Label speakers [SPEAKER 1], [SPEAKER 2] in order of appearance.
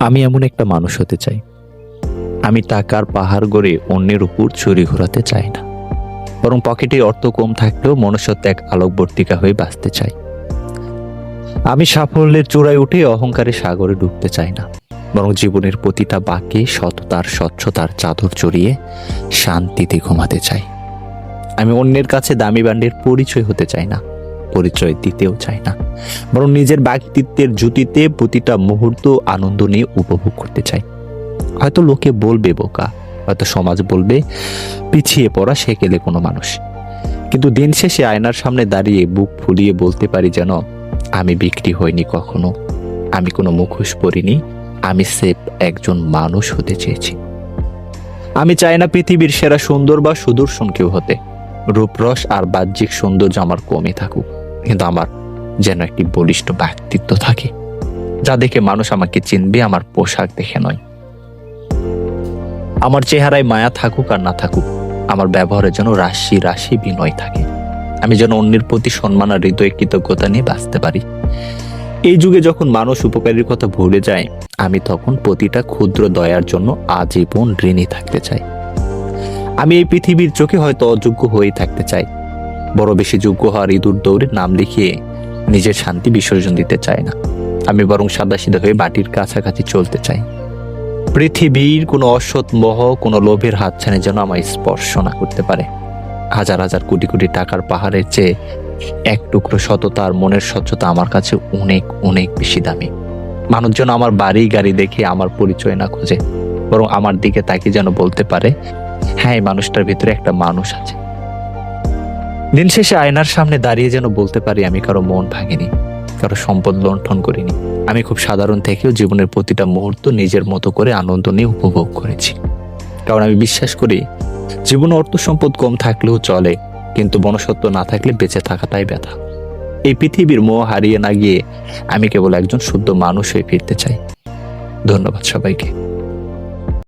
[SPEAKER 1] আমি এমন একটা মানুষ হতে চাই, আমি টাকার পাহাড় গড়ে অন্যের উপর ছুরি ঘোরাতে চাই না, বরং পকেটে অর্থ কম থাকলেও মনুষ্যত্ব এক আলোকবর্তিকা হয়ে বাঁচতে চাই। আমি সাফল্যের চূড়ায় উঠে অহংকারের সাগরে ডুবতে চাই না, বরং জীবনের প্রতিটা বাঁকে সততার স্বচ্ছতার চাদর জড়িয়ে শান্তিতে ঘুমাতে চাই। আমি অন্যের কাছে দামি বান্ডের পরিচয় হতে চাই না, পরিচয় দিতেও চাই না, বরং নিজের ব্যক্তিত্বের জুতিতে প্রতিটা মুহূর্ত আনন্দ নিয়ে উপভোগ করতে চাই। হয়তো লোকে বলবে বোকা, হয়তো সমাজ বলবে পিছিয়ে পড়া সেকেলে কোনো মানুষ, কিন্তু দিন শেষে আয়নার সামনে দাঁড়িয়ে বুক ফুলিয়ে বলতে পারি যেন আমি বিক্রি হইনি কখনো, আমি কোনো মুখোশ পরিনি, আমি সেফ একজন মানুষ হতে চেয়েছি। আমি চাই না পৃথিবীর সেরা সুন্দর বা সুদর্শন কেউ হতে, রূপরস আর বাহ্যিক সৌন্দর্য আমার কমে থাকুক, কিন্তু আমার যেন একটি বলিষ্ঠ ব্যক্তিত্ব থাকে, যা দেখে মানুষ আমাকে চিনবে আমার পোশাক দেখে নয়। আমার চেহারায় মায়া থাকুক আর না থাকুক, আমার ব্যবহারের যেন রাশি রাশি বিনয় থাকে। আমি যেন অন্যের প্রতি সম্মান আর হৃদয় কৃতজ্ঞতা নিয়ে বাঁচতে পারি। এই যুগে যখন মানুষ উপকারীর কথা ভুলে যায়, আমি তখন প্রতিটা ক্ষুদ্র দয়ার জন্য আজীবন ঋণী থাকতে চাই। আমি এই পৃথিবীর চোখে হয়তো অযোগ্য হয়েই থাকতে চাই, বড় বেশি যোগ্য হওয়ার ইঁদুর দৌড়ে নাম লিখিয়ে নিজের শান্তি বিসর্জন দিতে চাই না। আমি বরং সাদাসিধা হয়ে মাটির কাছাকাছি চলতে চাই। পৃথিবীর কোনো অসৎ মোহ, কোনো লোভের হাতছানি যেন আমায় স্পর্শ না করতে পারে। হাজার হাজার কোটি কোটি টাকার পাহাড়ের চেয়ে এক টুকরো সততা আর মনের স্বচ্ছতা আমার কাছে অনেক অনেক বেশি দামি। মানুষজন আমার বাড়ি গাড়ি দেখে আমার পরিচয় না খোঁজে, বরং আমার দিকে তাকিয়ে যেন বলতে পারে, হ্যাঁ, এই মানুষটার ভিতরে একটা মানুষ আছে। দিন শেষে আয়নার সামনে দাঁড়িয়ে যেন বলতে পারি, আমি কারো মন ভাঙিনি, কারো সম্পদ লুণ্ঠন করিনি। আমি খুব সাধারণ থেকেও জীবনের প্রতিটা মুহূর্ত নিজের মতো করে আনন্দ নিয়ে উপভোগ করেছি। কারণ আমি বিশ্বাস করি, জীবনে অর্থ সম্পদ কম থাকলেও চলে, কিন্তু মনুষ্যত্ব না থাকলে বেঁচে থাকাটাই ব্যথা। এই পৃথিবীর মোহ হারিয়ে না গিয়ে আমি কেবল একজন শুদ্ধ মানুষ হয়ে ফিরতে চাই। ধন্যবাদ সবাইকে।